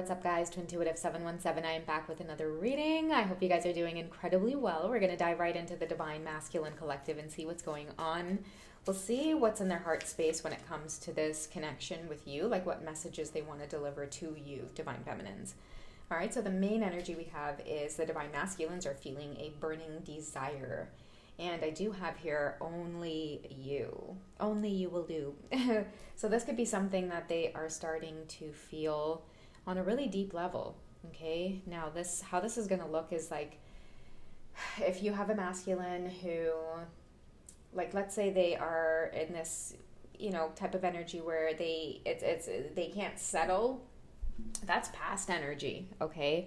what's up, guys? Twintuitive 717. I am back with another reading. I hope you guys are doing incredibly well. We're going to dive right into the Divine Masculine Collective and see what's going on. We'll see what's in their heart space when it comes to this connection with you, like what messages they want to deliver to you, Divine Feminines. All right, so the main energy we have is the Divine Masculines are feeling a burning desire. And I do have here, only you. Only you will do. So this could be something that they are starting to feel on a really deep level, okay? Now, how this is going to look is like, if you have a masculine who, like, let's say they are in this, type of energy where they can't settle, that's past energy, okay?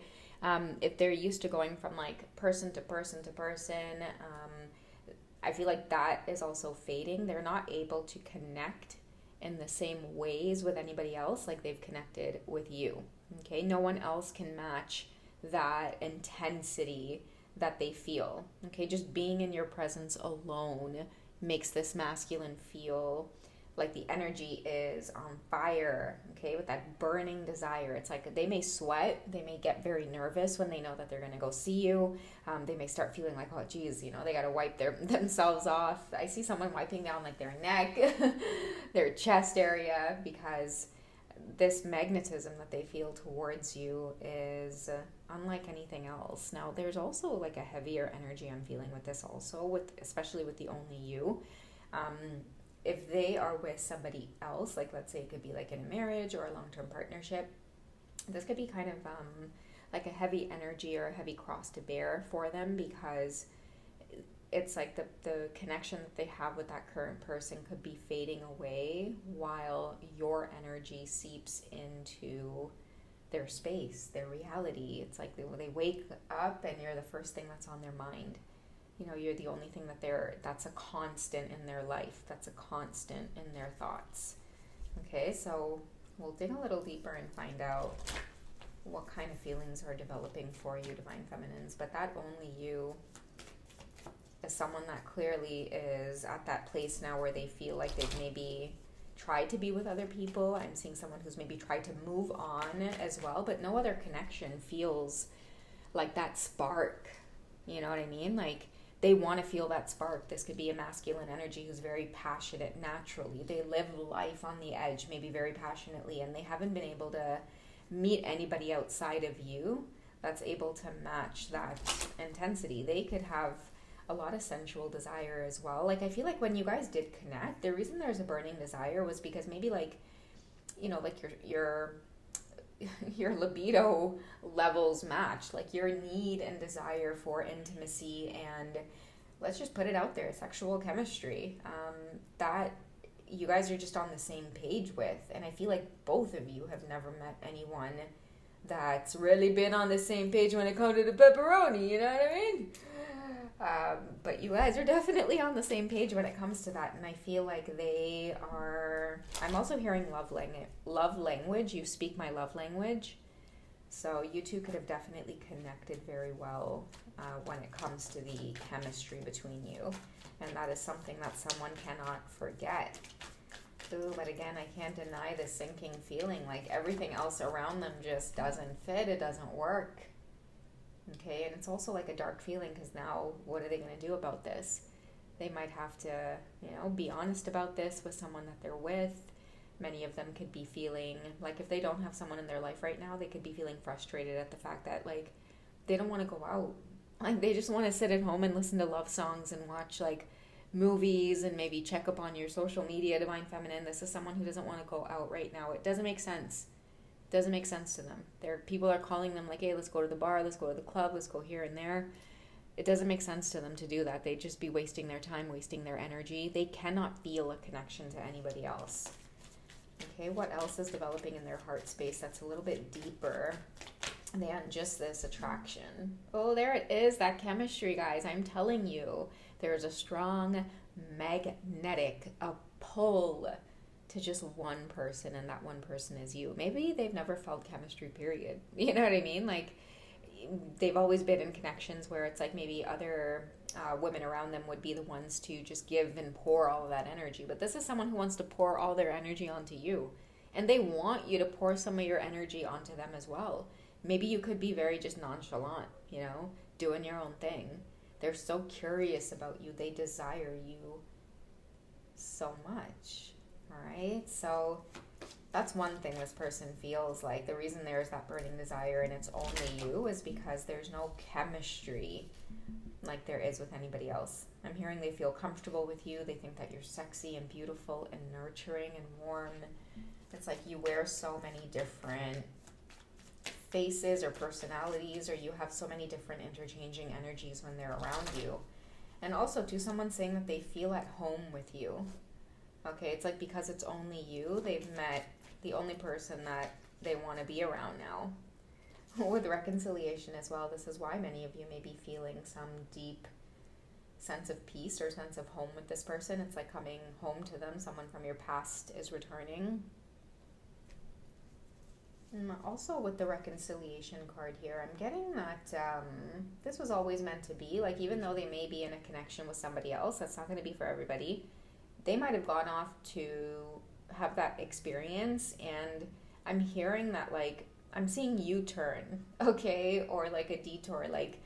If they're used to going from, like, person to person to person, I feel like that is also fading. They're not able to connect in the same ways with anybody else like they've connected with you. Okay, no one else can match that intensity that they feel. Okay, just being in your presence alone makes this masculine feel like the energy is on fire, okay, with that burning desire. It's like they may sweat, they may get very nervous when they know that they're going to go see you. They may start feeling like, oh, geez, they got to wipe themselves off. I see someone wiping down like their neck, their chest area, because this magnetism that they feel towards you is unlike anything else. Now, there's also like a heavier energy I'm feeling with this also, especially with the only you. If they are with somebody else, like let's say it could be like in a marriage or a long-term partnership, this could be kind of like a heavy energy or a heavy cross to bear for them, because it's like the connection that they have with that current person could be fading away while your energy seeps into their space, their reality. It's like they wake up and you're the first thing that's on their mind. You're the only thing that's a constant in their life, that's a constant in their thoughts. Okay, so we'll dig a little deeper and find out what kind of feelings are developing for you, Divine Feminines. But that only you is someone that clearly is at that place now where they feel like they've maybe tried to be with other people. I'm seeing someone who's maybe tried to move on as well, but no other connection feels like that spark. You know what I mean? Like, they want to feel that spark. This could be a masculine energy who's very passionate naturally. They live life on the edge, maybe very passionately, and they haven't been able to meet anybody outside of you that's able to match that intensity. They could have a lot of sensual desire as well. Like, I feel like when you guys did connect, the reason there's a burning desire was because maybe like your libido levels match, like your need and desire for intimacy and, let's just put it out there, sexual chemistry, that you guys are just on the same page with. And I feel like both of you have never met anyone that's really been on the same page when it comes to the pepperoni, you know what I mean? But you guys are definitely on the same page when it comes to that, and I feel like they are. I'm also hearing love language. You speak my love language, so you two could have definitely connected very well when it comes to the chemistry between you, and that is something that someone cannot forget. Ooh, but again, I can't deny the sinking feeling, like everything else around them just doesn't fit. It doesn't work. Okay, and it's also like a dark feeling, because now what are they going to do about this? They might have to, be honest about this with someone that they're with. Many of them could be feeling like, if they don't have someone in their life right now, they could be feeling frustrated at the fact that, like, they don't want to go out. Like, they just want to sit at home and listen to love songs and watch, like, movies and maybe check up on your social media, Divine Feminine. This is someone who doesn't want to go out right now. It doesn't make sense. Doesn't make sense to them. People are calling them like, hey, let's go to the bar, let's go to the club, let's go here and there. It doesn't make sense to them to do that. They'd just be wasting their time, wasting their energy. They cannot feel a connection to anybody else. Okay, what else is developing in their heart space that's a little bit deeper than just this attraction? Oh, there it is, that chemistry, guys. I'm telling you, there's a strong magnetic pull to just one person, and that one person is you. Maybe they've never felt chemistry, period. You know what I mean? Like, they've always been in connections where it's like maybe other women around them would be the ones to just give and pour all of that energy. But this is someone who wants to pour all their energy onto you. And they want you to pour some of your energy onto them as well. Maybe you could be very just nonchalant, doing your own thing. They're so curious about you. They desire you so much. All right? So that's one thing this person feels like. The reason there's that burning desire and it's only you is because there's no chemistry like there is with anybody else. I'm hearing they feel comfortable with you. They think that you're sexy and beautiful and nurturing and warm. It's like you wear so many different faces or personalities, or you have so many different interchanging energies when they're around you. And also, too, someone saying that they feel at home with you. Okay, it's like because it's only you, they've met the only person that they want to be around now. With reconciliation as well, this is why many of you may be feeling some deep sense of peace or sense of home with this person. It's like coming home to them. Someone from your past is returning. And also with the reconciliation card here, I'm getting that this was always meant to be. Like, even though they may be in a connection with somebody else, that's not going to be for everybody. They might have gone off to have that experience, and I'm hearing that, like, I'm seeing U-turn, okay, or like a detour, like,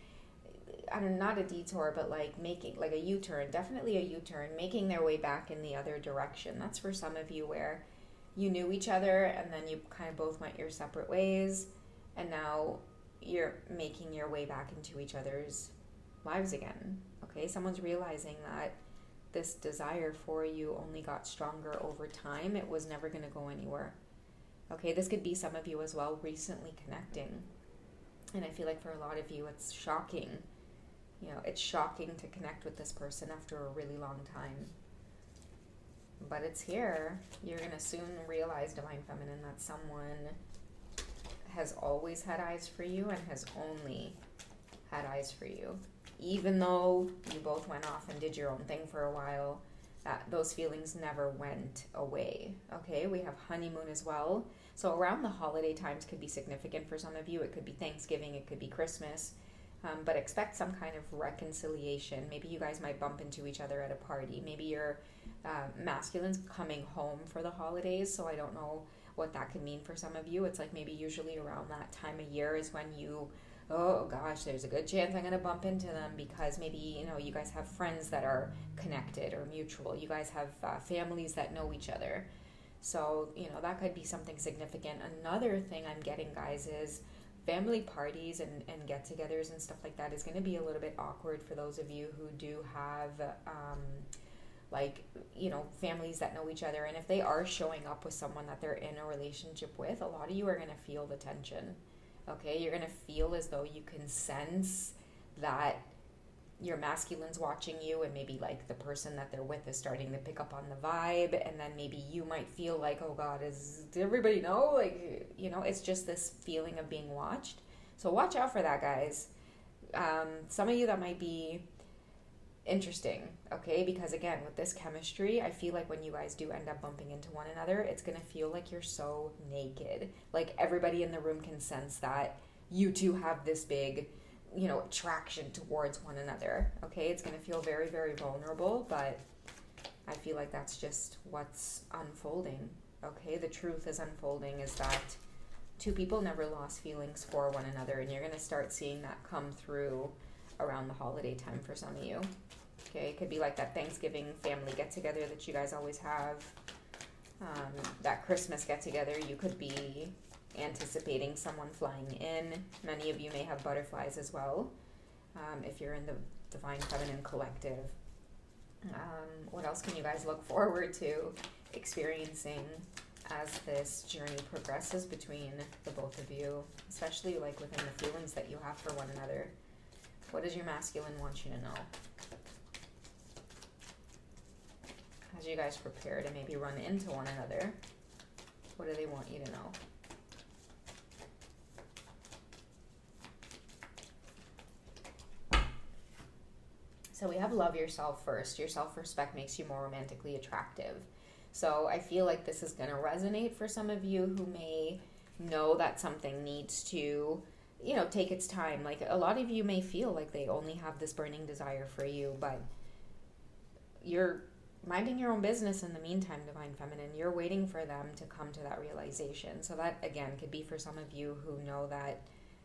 I don't know, not a detour, but like making, like a U-turn, definitely a U-turn, making their way back in the other direction. That's for some of you where you knew each other and then you kind of both went your separate ways, and now you're making your way back into each other's lives again, okay? Someone's realizing that this desire for you only got stronger over time. It was never going to go anywhere. Okay, this could be some of you as well recently connecting. And I feel like for a lot of you, it's shocking. It's shocking to connect with this person after a really long time. But it's here. You're going to soon realize, Divine Feminine, that someone has always had eyes for you and has only had eyes for you. Even though you both went off and did your own thing for a while, those feelings never went away. Okay, we have honeymoon as well. So around the holiday times could be significant for some of you. It could be Thanksgiving, it could be Christmas. But expect some kind of reconciliation. Maybe you guys might bump into each other at a party. Maybe your masculine's coming home for the holidays, so I don't know what that could mean for some of you. It's like maybe usually around that time of year is when you, oh gosh, there's a good chance I'm going to bump into them, because maybe, you guys have friends that are connected or mutual. You guys have families that know each other. So, that could be something significant. Another thing I'm getting, guys, is family parties and get-togethers and stuff like that is going to be a little bit awkward for those of you who do have families that know each other. And if they are showing up with someone that they're in a relationship with, a lot of you are going to feel the tension. Okay, you're going to feel as though you can sense that your masculine's watching you, and maybe like the person that they're with is starting to pick up on the vibe, and then maybe you might feel like, oh God, did everybody know? It's just this feeling of being watched. So watch out for that, guys. Some of you, that might be interesting, okay? Because again, with this chemistry, I feel like when you guys do end up bumping into one another, it's gonna feel like you're so naked. Like everybody in the room can sense that you two have this big, attraction towards one another, okay? It's gonna feel very, very vulnerable, but I feel like that's just what's unfolding, okay? The truth is unfolding is that two people never lost feelings for one another, and you're gonna start seeing that come through around the holiday time for some of you. Okay, it could be like that Thanksgiving family get-together that you guys always have. That Christmas get-together, you could be anticipating someone flying in. Many of you may have butterflies as well, if you're in the Divine Feminine Collective. What else can you guys look forward to experiencing as this journey progresses between the both of you, especially like within the feelings that you have for one another? What does your masculine want you to know? As you guys prepare to maybe run into one another, what do they want you to know? So we have love yourself first. Your self-respect makes you more romantically attractive. So I feel like this is going to resonate for some of you who may know that something needs to, take its time. Like a lot of you may feel like they only have this burning desire for you, but you're minding your own business in the meantime, Divine Feminine. You're waiting for them to come to that realization. So that, again, could be for some of you who know that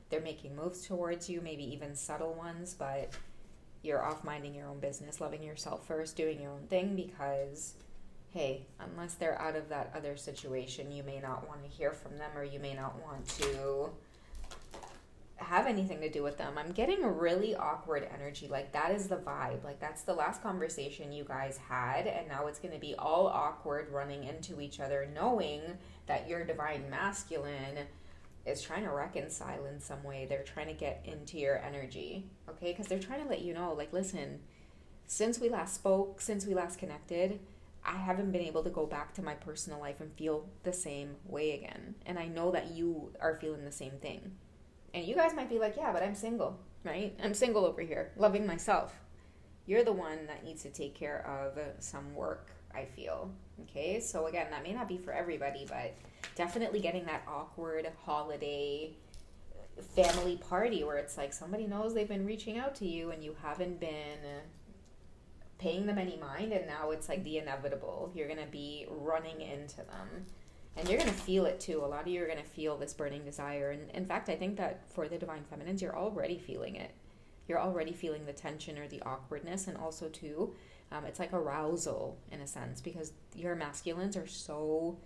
they're making moves towards you, maybe even subtle ones, but you're off minding your own business, loving yourself first, doing your own thing, because, hey, unless they're out of that other situation, you may not want to hear from them, or you may not want to have anything to do with them. I'm getting a really awkward energy. Like, that is the vibe. Like, that's the last conversation you guys had, and now it's going to be all awkward running into each other, knowing that your divine masculine is trying to reconcile in some way. They're trying to get into your energy, okay? Because they're trying to let you know, like, listen, since we last spoke, since we last connected, I haven't been able to go back to my personal life and feel the same way again. And I know that you are feeling the same thing. And you guys might be like, yeah, but I'm single, right? I'm single over here, loving myself. You're the one that needs to take care of some work, I feel. Okay, so again, that may not be for everybody, but definitely getting that awkward holiday family party where it's like somebody knows they've been reaching out to you and you haven't been paying them any mind, and now it's like the inevitable. You're going to be running into them. And you're going to feel it too. A lot of you are going to feel this burning desire. And in fact, I think that for the Divine Feminines, you're already feeling it. You're already feeling the tension or the awkwardness. And also too, it's like arousal in a sense, because your masculines are so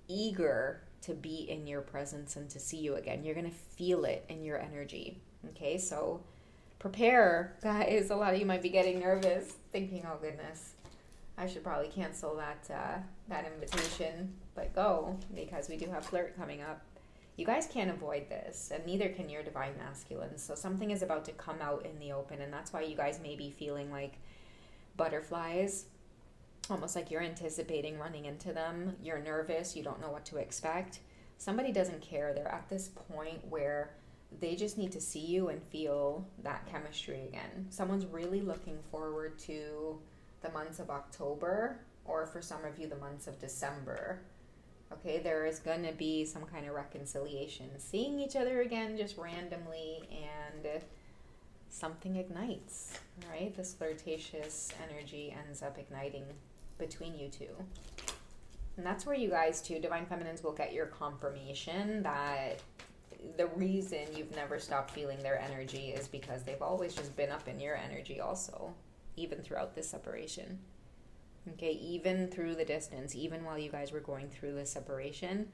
eager to be in your presence and to see you again. You're going to feel it in your energy. Okay, so prepare, guys. A lot of you might be getting nervous, thinking, oh goodness, I should probably cancel that invitation, but go, because we do have flirt coming up. You guys can't avoid this, and neither can your divine masculine. So something is about to come out in the open, and that's why you guys may be feeling like butterflies, almost like you're anticipating running into them. You're nervous. You don't know what to expect. Somebody doesn't care. They're at this point where they just need to see you and feel that chemistry again. Someone's really looking forward to the months of October, or for some of you, the months of December. Okay, there is going to be some kind of reconciliation. Seeing each other again just randomly, and something ignites, right? This flirtatious energy ends up igniting between you two. And that's where you guys too, Divine Feminines, will get your confirmation that the reason you've never stopped feeling their energy is because they've always just been up in your energy also, even throughout this separation. Okay, even through the distance, even while you guys were going through this separation,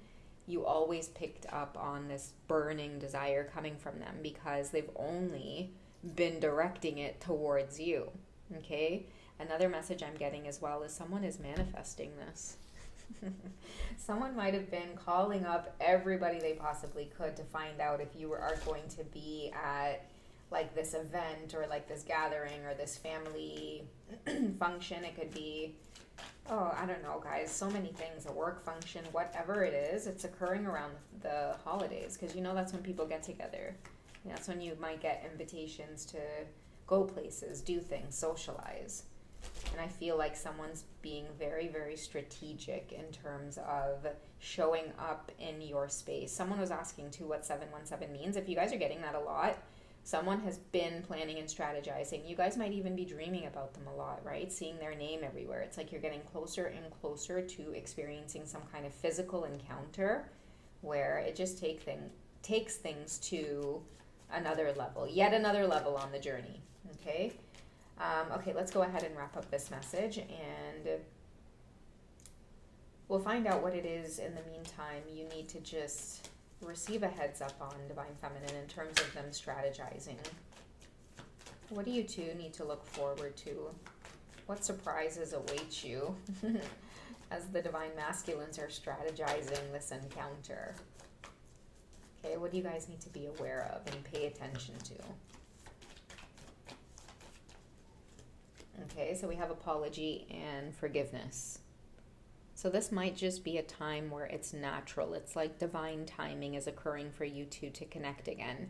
you always picked up on this burning desire coming from them, because they've only been directing it towards you. Okay, another message I'm getting as well is someone is manifesting this. Someone might have been calling up everybody they possibly could to find out if you are going to be at like this event, or like this gathering, or this family function. It could be, oh, I don't know, guys, so many things, a work function, whatever it is, it's occurring around the holidays, because you know that's when people get together. That's when you might get invitations to go places, do things, socialize. And I feel like someone's being very, very strategic in terms of showing up in your space. Someone was asking too what 717 means. If you guys are getting that a lot, someone has been planning and strategizing. You guys might even be dreaming about them a lot, right? Seeing their name everywhere. It's like you're getting closer and closer to experiencing some kind of physical encounter where it just takes things to another level, yet another level on the journey, okay? Okay, let's go ahead and wrap up this message, and we'll find out what it is in the meantime you need to just receive a heads up on, Divine Feminine, in terms of them strategizing. What do you two need to look forward to? What surprises await you as the Divine Masculines are strategizing this encounter? Okay, what do you guys need to be aware of and pay attention to? Okay, so we have apology and forgiveness. So this might just be a time where it's natural. It's like divine timing is occurring for you two to connect again.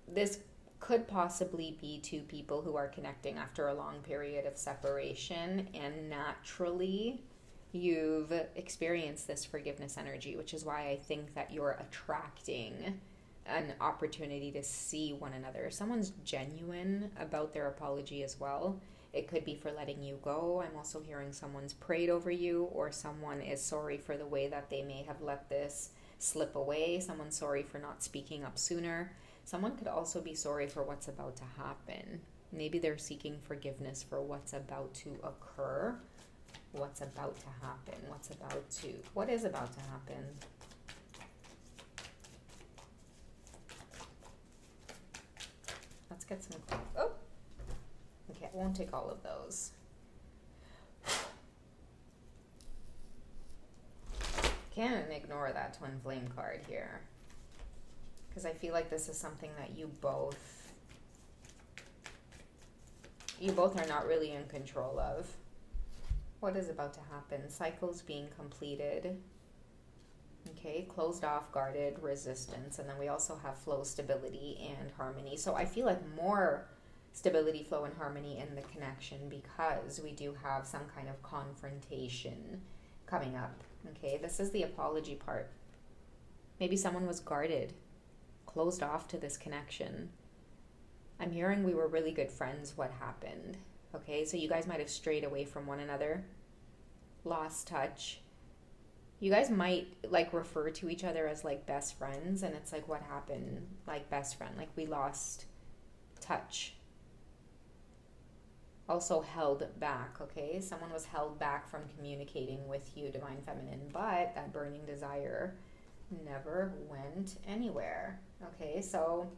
This could possibly be two people who are connecting after a long period of separation, and naturally you've experienced this forgiveness energy, which is why I think that you're attracting an opportunity to see one another. If someone's genuine about their apology as well, It could be for letting you go. I'm also hearing someone's prayed over you, or someone is sorry for the way that they may have let this slip away. Someone's sorry for not speaking up sooner. Someone could also be sorry for what's about to happen. Maybe they're seeking forgiveness for what's about to occur. What's about to happen? What is about to happen? Let's get some, oh, okay, I won't take all of those. Can't ignore that twin flame card here, because I feel like this is something that you both are not really in control of. What is about to happen? Cycles being completed. Okay, closed off, guarded, resistance. And then we also have flow, stability, and harmony. So I feel like more stability, flow, and harmony in the connection, because we do have some kind of confrontation coming up. Okay, this is the apology part. Maybe someone was guarded, closed off to this connection. I'm hearing we were really good friends. What happened? Okay, so you guys might have strayed away from one another, lost touch. You guys might like refer to each other as like best friends, and it's like, what happened? Like best friend, like we lost touch. Also held back, okay? Someone was held back from communicating with you, Divine Feminine, but that burning desire never went anywhere, okay? So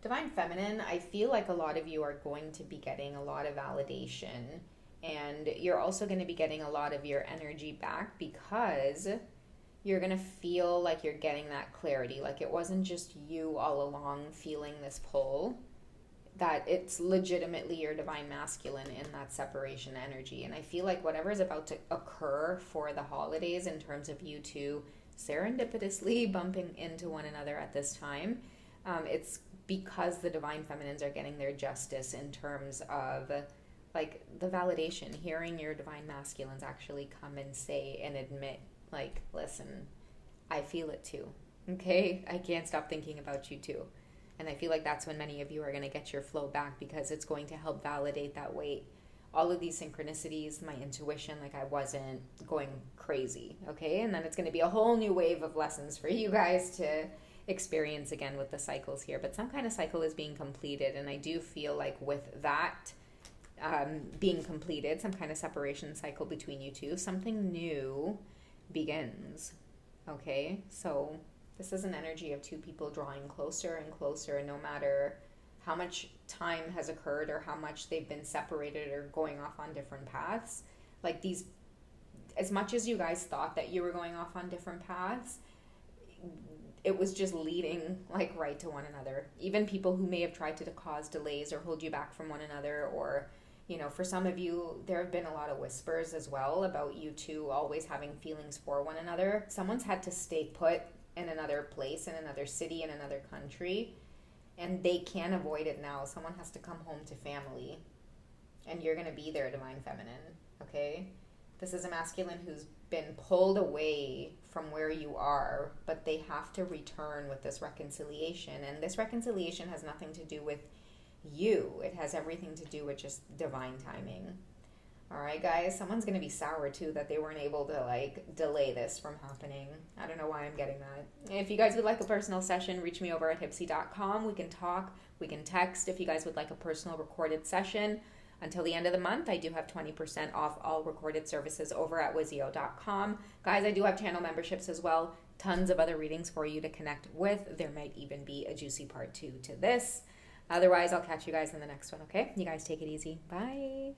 Divine Feminine, I feel like a lot of you are going to be getting a lot of validation, and you're also going to be getting a lot of your energy back, because you're going to feel like you're getting that clarity. Like it wasn't just you all along feeling this pull, that it's legitimately your Divine Masculine in that separation energy. And I feel like whatever is about to occur for the holidays in terms of you two serendipitously bumping into one another at this time, it's because the Divine Feminines are getting their justice in terms of like the validation, hearing your Divine Masculines actually come and say and admit, like, listen, I feel it too, okay? I can't stop thinking about you too. And I feel like that's when many of you are going to get your flow back, because it's going to help validate that weight. All of these synchronicities, my intuition, like I wasn't going crazy, okay? And then it's going to be a whole new wave of lessons for you guys to experience again with the cycles here. But some kind of cycle is being completed, and I do feel like with that being completed, some kind of separation cycle between you two, something new begins, okay? So this is an energy of two people drawing closer and closer, and no matter how much time has occurred or how much they've been separated or going off on different paths, like these, as much as you guys thought that you were going off on different paths, it was just leading like right to one another. Even people who may have tried to cause delays or hold you back from one another, or, you know, for some of you, there have been a lot of whispers as well about you two always having feelings for one another. Someone's had to stay put in another place, in another city, in another country, and they can't avoid it now. Someone has to come home to family, and you're going to be there, Divine Feminine, okay? This is a masculine who's been pulled away from where you are, but they have to return with this reconciliation. And this reconciliation has nothing to do with you. It has everything to do with just divine timing. All right, guys, someone's going to be sour too that they weren't able to like delay this from happening. I don't know why I'm getting that. If you guys would like a personal session, reach me over at hipsy.com. We can talk, we can text. If you guys would like a personal recorded session, until the end of the month, I do have 20% off all recorded services over at wizio.com. Guys, I do have channel memberships as well. Tons of other readings for you to connect with. There might even be a juicy part 2 to this. Otherwise, I'll catch you guys in the next one, okay? You guys take it easy. Bye.